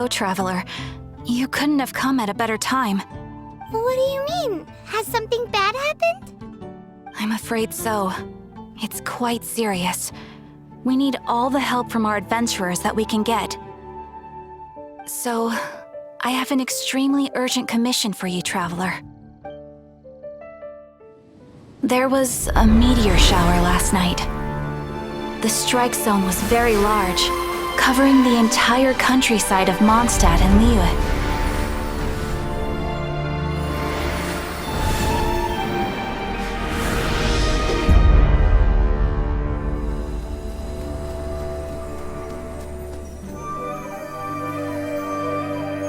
Oh, Traveler, you couldn't have come at a better time. What do you mean? Has something bad happened? I'm afraid so. It's quite serious. We need all the help from our adventurers that we can get. So, I have an extremely urgent commission for you, Traveler. There was a meteor shower last night. The strike zone was very large, covering the entire countryside of Mondstadt and Liyue.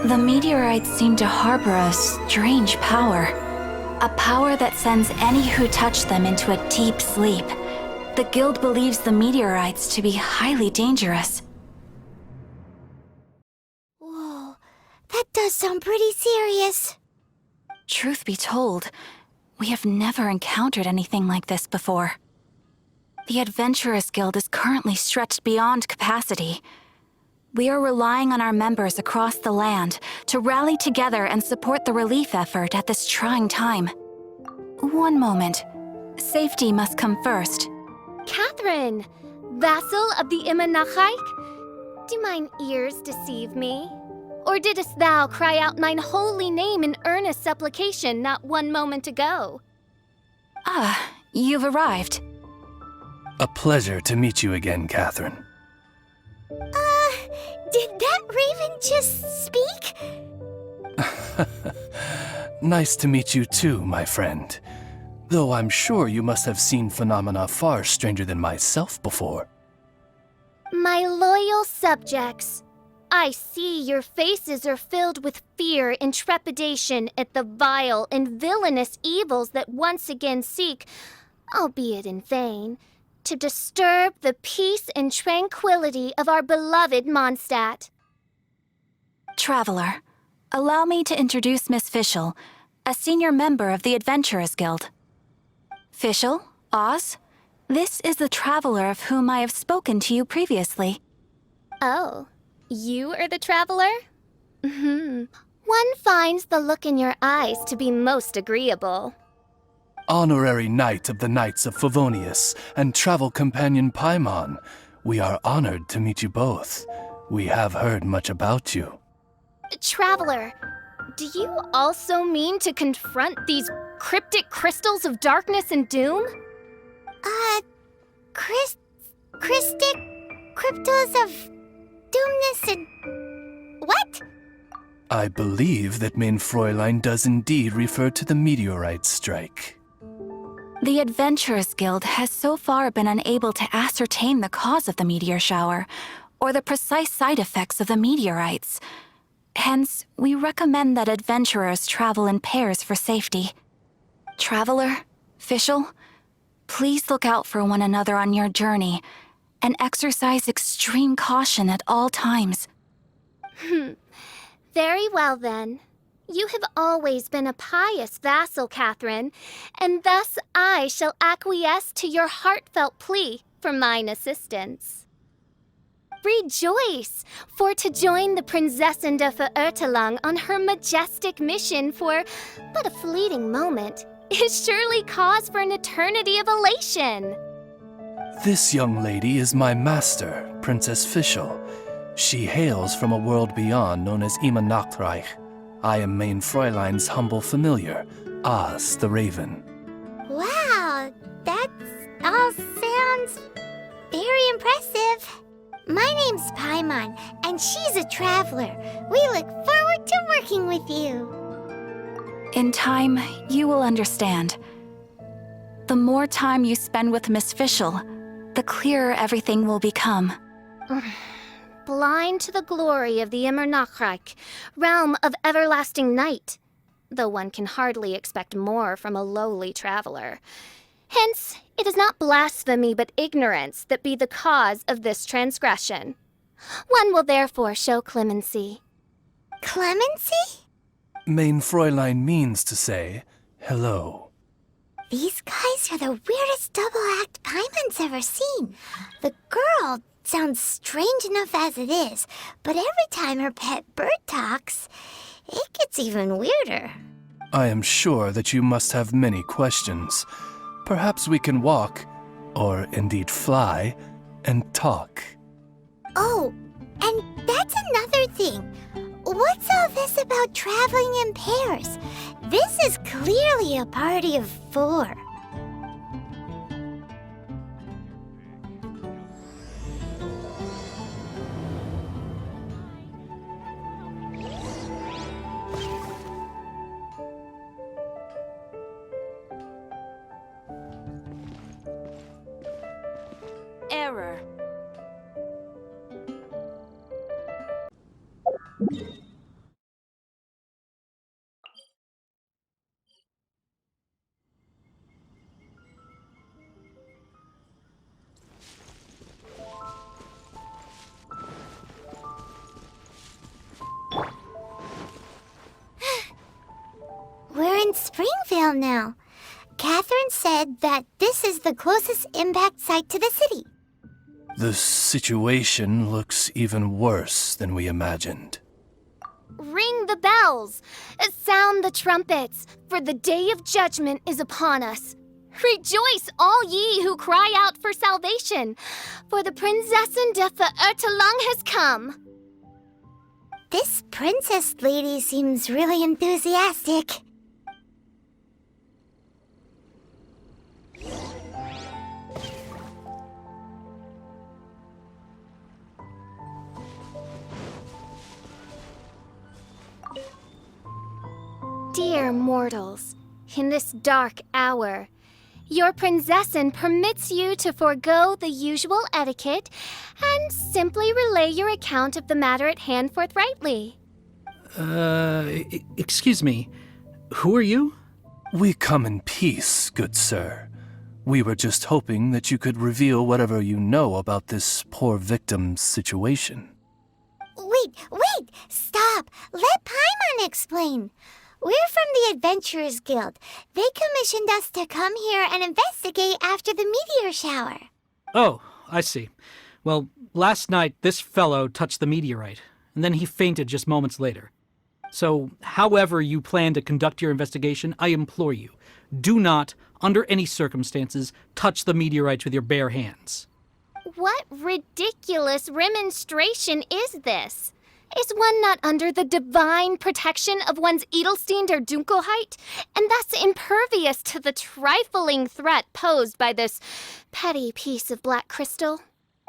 The meteorites seem to harbor a strange power. A power that sends any who touch them into a deep sleep. The guild believes the meteorites to be highly dangerous. Whoa, that does sound pretty serious. Truth be told, we have never encountered anything like this before. The Adventurers Guild is currently stretched beyond capacity. We are relying on our members across the land to rally together and support the relief effort at this trying time. One moment. Safety must come first. Catherine, vassal of the Immernachaik? Do mine ears deceive me? Or didst thou cry out mine holy name in earnest supplication not one moment ago? Ah, you've arrived. A pleasure to meet you again, Catherine. Did that raven just speak? Nice to meet you too, my friend. Though I'm sure you must have seen phenomena far stranger than myself before. My loyal subjects, I see your faces are filled with fear and trepidation at the vile and villainous evils that once again seek, albeit in vain, to disturb the peace and tranquility of our beloved Mondstadt. Traveler, allow me to introduce Miss Fischl, a senior member of the Adventurers Guild. Fischl, Oz, this is the Traveler of whom I have spoken to you previously. Oh, you are the Traveler? One finds the look in your eyes to be most agreeable. Honorary Knight of the Knights of Favonius and travel companion Paimon, we are honored to meet you both. We have heard much about you. Traveler, do you also mean to confront these cryptic crystals of darkness and doom? Christic cryptos of doomness and... what? I believe that Main Fräulein does indeed refer to the meteorite strike. The Adventurers Guild has so far been unable to ascertain the cause of the meteor shower, or the precise side effects of the meteorites. Hence, we recommend that adventurers travel in pairs for safety. Traveler, Fischl, please look out for one another on your journey, and exercise extreme caution at all times. Very well then. You have always been a pious vassal, Catherine, and thus I shall acquiesce to your heartfelt plea for mine assistance. Rejoice, for to join the Prinzessin de Verurteilung on her majestic mission for but a fleeting moment is surely cause for an eternity of elation. This young lady is my master, Princess Fischl. She hails from a world beyond known as Immernachtreich. I am Main Fräulein's humble familiar, Oz the Raven. Wow, that all sounds very impressive. My name's Paimon, and she's a traveler. We look forward to working with you. In time, you will understand. The more time you spend with Miss Fischl, the clearer everything will become. Blind to the glory of the Immernachtreich, realm of everlasting night, though one can hardly expect more from a lowly traveler. Hence, it is not blasphemy but ignorance that be the cause of this transgression. One will therefore show clemency. Clemency? Main Fräulein means to say hello. These guys are the weirdest double act Paimon's ever seen. The girl sounds strange enough as it is, but every time her pet bird talks, it gets even weirder. I am sure that you must have many questions. Perhaps we can walk, or indeed fly, and talk. Oh, and that's another thing. What's all this about traveling in pairs? This is clearly a party of 4. Error. We're in Springvale now. Catherine said that this is the closest impact site to the city. The situation looks even worse than we imagined. Ring the bells! Sound the trumpets, for the day of judgment is upon us. Rejoice, all ye who cry out for salvation, for the Prinzessin de Verurteilung has come. This princess lady seems really enthusiastic. Dear mortals, in this dark hour, your Prinzessin permits you to forego the usual etiquette and simply relay your account of the matter at hand forthrightly. Excuse me. Who are you? We come in peace, good sir. We were just hoping that you could reveal whatever you know about this poor victim's situation. Wait! Stop! Let Paimon explain. We're from the Adventurers Guild. They commissioned us to come here and investigate after the meteor shower. Oh, I see. Well, last night this fellow touched the meteorite, and then he fainted just moments later. So, however you plan to conduct your investigation, I implore you, do not, under any circumstances, touch the meteorites with your bare hands. What ridiculous remonstration is this? Is one not under the divine protection of one's Edelstein der Dunkelheit, and thus impervious to the trifling threat posed by this petty piece of black crystal?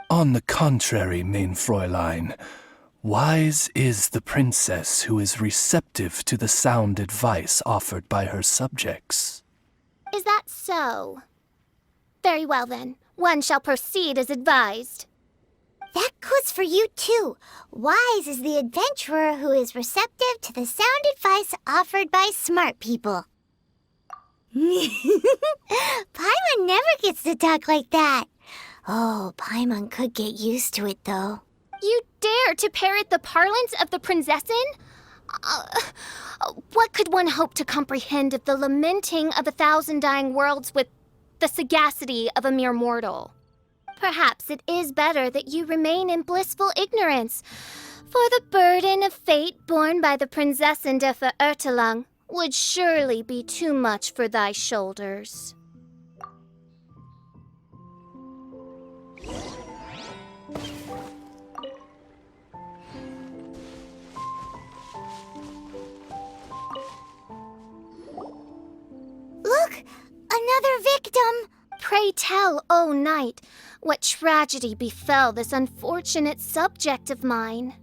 On the contrary, mein Fräulein, wise is the princess who is receptive to the sound advice offered by her subjects. Is that so? Very well then, one shall proceed as advised. That goes for you too. Wise is the adventurer who is receptive to the sound advice offered by smart people. Paimon never gets to talk like that. Oh, Paimon could get used to it though. You dare to parrot the parlance of the Prinzessin? What could one hope to comprehend of the lamenting of 1,000 dying worlds with the sagacity of a mere mortal? Perhaps it is better that you remain in blissful ignorance, for the burden of fate borne by the Prinzessin de Verurteilung would surely be too much for thy shoulders. Look! Another victim! Pray tell, O knight, what tragedy befell this unfortunate subject of mine?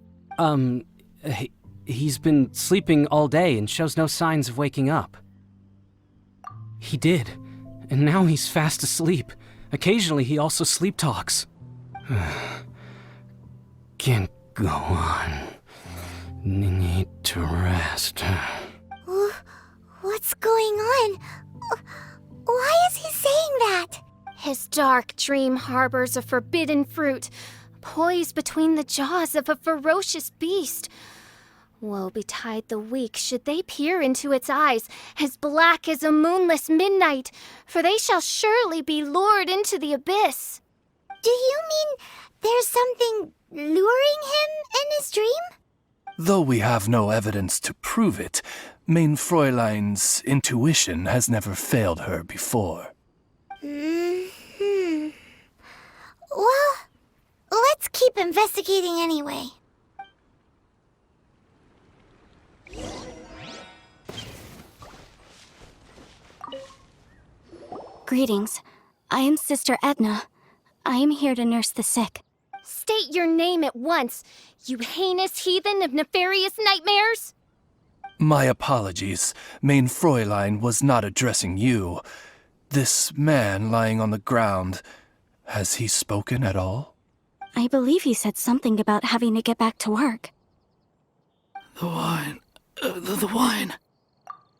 He's been sleeping all day and shows no signs of waking up. He did, and now he's fast asleep. Occasionally he also sleep talks. Can't go on. Need to rest. What's going on? Why is he saying that? His dark dream harbors a forbidden fruit, poised between the jaws of a ferocious beast. Woe betide the weak should they peer into its eyes, as black as a moonless midnight, for they shall surely be lured into the abyss. Do you mean there's something luring him in his dream? Though we have no evidence to prove it, Main Fräulein's intuition has never failed her before. Well, let's keep investigating anyway. Greetings. I am Sister Edna. I am here to nurse the sick. State your name at once, you heinous heathen of nefarious nightmares! My apologies. Main Fräulein was not addressing you. This man lying on the ground, has he spoken at all? I believe he said something about having to get back to work. The wine. The wine.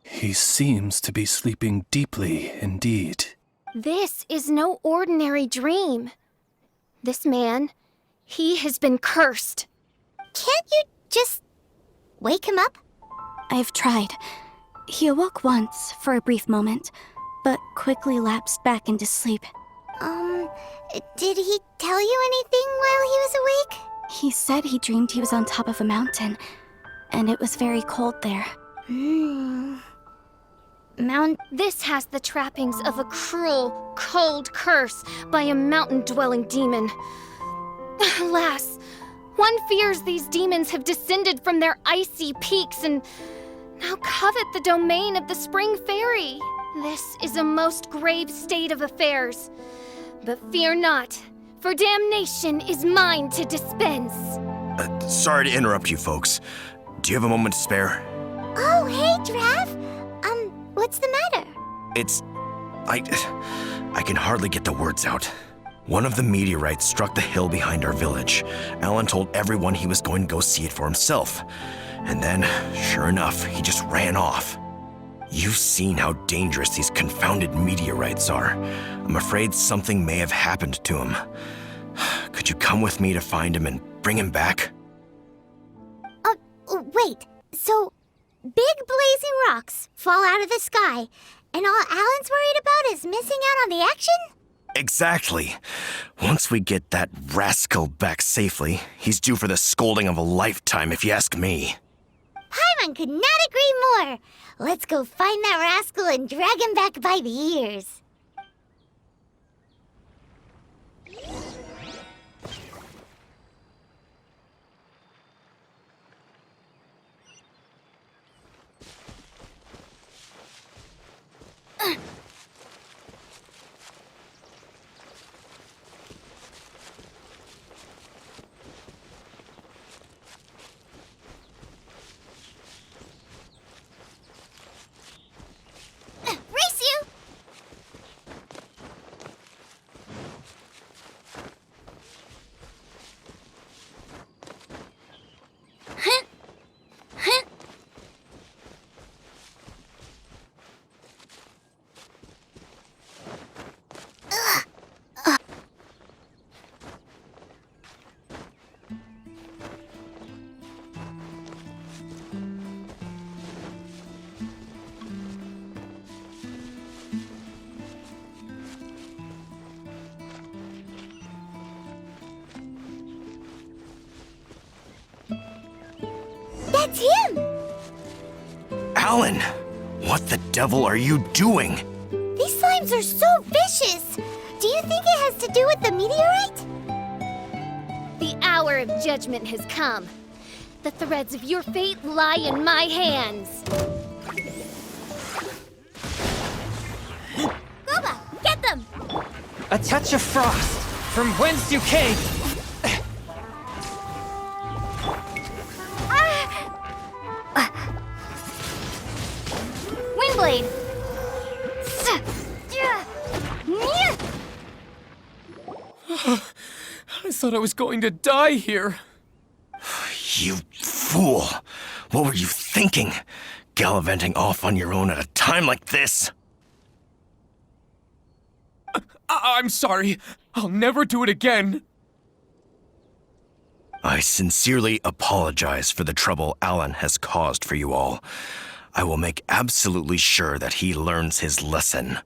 He seems to be sleeping deeply indeed. This is no ordinary dream. This man, he has been cursed. Can't you just wake him up? I've tried. He awoke once for a brief moment, but quickly lapsed back into sleep. Did he tell you anything while he was awake? He said he dreamed he was on top of a mountain, and it was very cold there. This has the trappings of a cruel, cold curse by a mountain-dwelling demon. Alas, one fears these demons have descended from their icy peaks and now covet the domain of the Spring Fairy. This is a most grave state of affairs. But fear not, for damnation is mine to dispense. Sorry to interrupt you folks. Do you have a moment to spare? Oh, hey, Drav. What's the matter? I can hardly get the words out. One of the meteorites struck the hill behind our village. Alan told everyone he was going to go see it for himself. And then, sure enough, he just ran off. You've seen how dangerous these confounded meteorites are. I'm afraid something may have happened to him. Could you come with me to find him and bring him back? Wait. So, big blazing rocks fall out of the sky, and all Alan's worried about is missing out on the action? Exactly. Once we get that rascal back safely, he's due for the scolding of a lifetime, if you ask me. Paimon could not agree more. Let's go find that rascal and drag him back by the ears. Race you! That's him! Alan! What the devil are you doing? These slimes are so vicious! Do you think it has to do with the meteorite? The hour of judgment has come. The threads of your fate lie in my hands. Goba, get them! A touch of frost, from whence you came. Windblade! I thought I was going to die here. You fool! What were you thinking? Gallivanting off on your own at a time like this? I'm sorry. I'll never do it again. I sincerely apologize for the trouble Alan has caused for you all. I will make absolutely sure that he learns his lesson.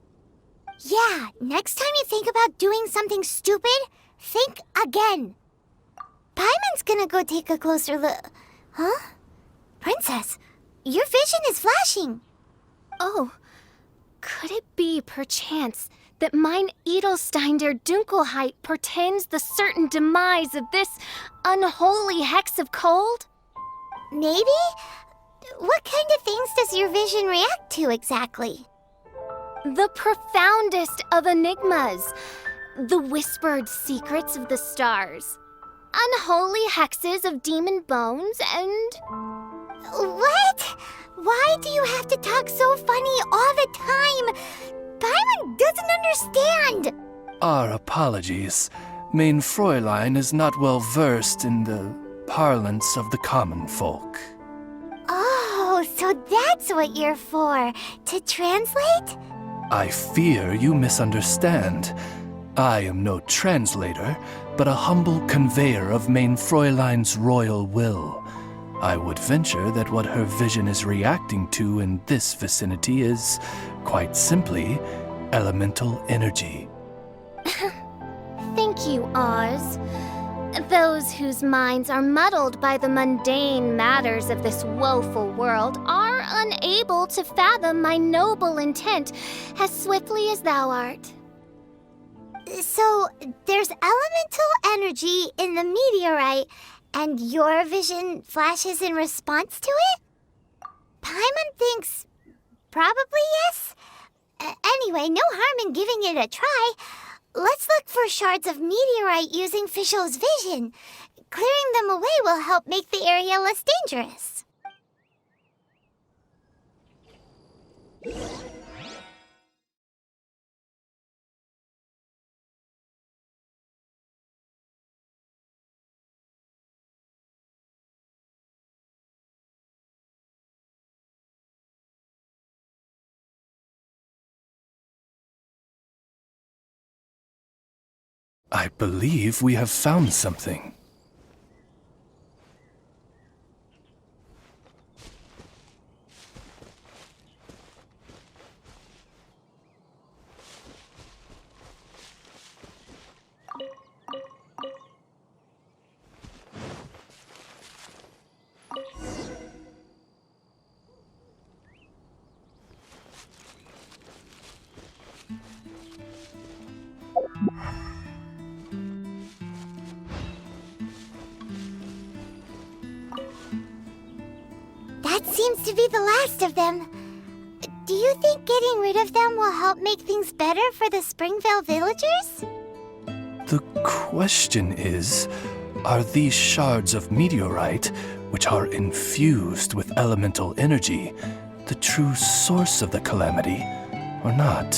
Yeah, next time you think about doing something stupid, think again. Paimon's gonna go take a closer look. Huh? Princess, your vision is flashing. Oh, could it be, perchance, that mine Edelstein der Dunkelheit portends the certain demise of this unholy hex of cold? Maybe? What kind of things does your vision react to exactly? The profoundest of enigmas, the whispered secrets of the stars, unholy hexes of demon bones, and... What? Why do you have to talk so funny all the time? Paimon doesn't understand. Our apologies. Mein Fräulein is not well versed in the parlance of the common folk. Oh, so that's what you're for, to translate? I fear you misunderstand. I am no translator, but a humble conveyor of Mein Fräulein's royal will. I would venture that what her vision is reacting to in this vicinity is, quite simply, elemental energy. Thank you, Oz. Those whose minds are muddled by the mundane matters of this woeful world are unable to fathom my noble intent as swiftly as thou art. So, there's elemental energy in the meteorite, and your vision flashes in response to it? Paimon thinks probably yes. Anyway, no harm in giving it a try. Let's look for shards of meteorite using Fischl's vision. Clearing them away will help make the area less dangerous. I believe we have found something. That seems to be the last of them. Do you think getting rid of them will help make things better for the Springvale villagers? The question is, are these shards of meteorite, which are infused with elemental energy, the true source of the calamity, or not?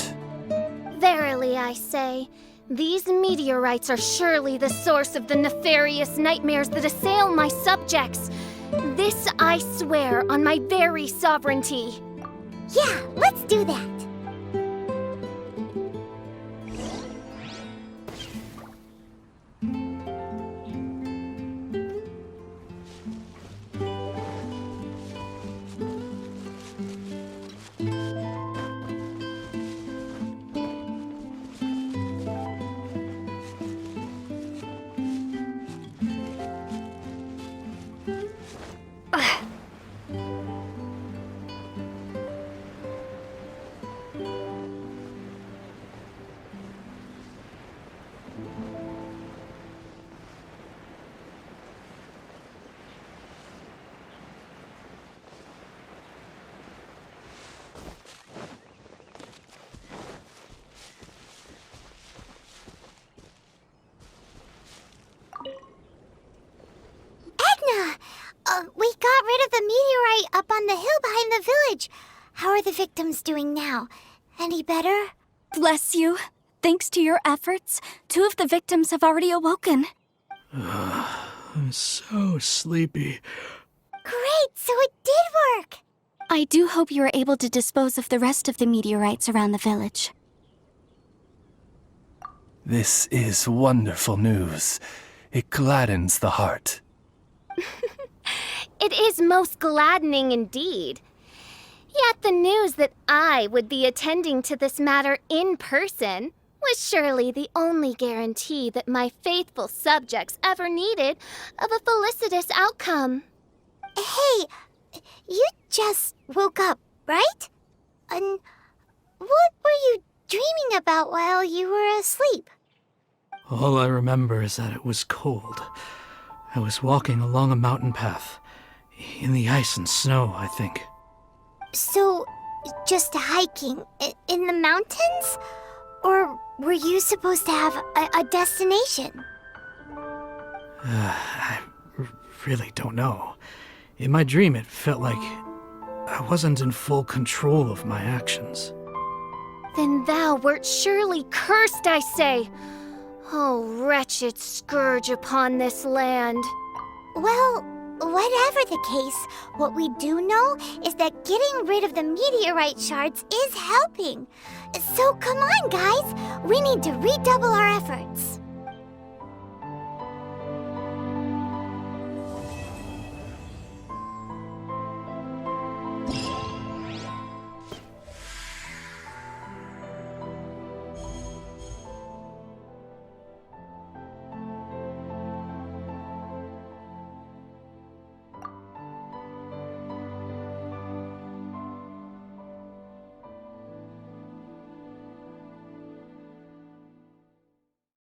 Verily, I say, these meteorites are surely the source of the nefarious nightmares that assail my subjects. This I swear on my very sovereignty. Yeah, let's do that. We got rid of the meteorite up on the hill behind the village. How are the victims doing now? Any better? Bless you. Thanks to your efforts, 2 of the victims have already awoken. I'm so sleepy. Great, so it did work. I do hope you are able to dispose of the rest of the meteorites around the village. This is wonderful news. It gladdens the heart. It is most gladdening indeed. Yet the news that I would be attending to this matter in person was surely the only guarantee that my faithful subjects ever needed of a felicitous outcome. Hey, you just woke up, right? And what were you dreaming about while you were asleep? All I remember is that it was cold. I was walking along a mountain path. In the ice and snow, I think. So, just hiking in the mountains? Or were you supposed to have a destination? I really don't know. In my dream, it felt like I wasn't in full control of my actions. Then thou wert surely cursed, I say. Oh, wretched scourge upon this land. Well, whatever the case, what we do know is that getting rid of the meteorite shards is helping. So come on, guys. We need to redouble our efforts.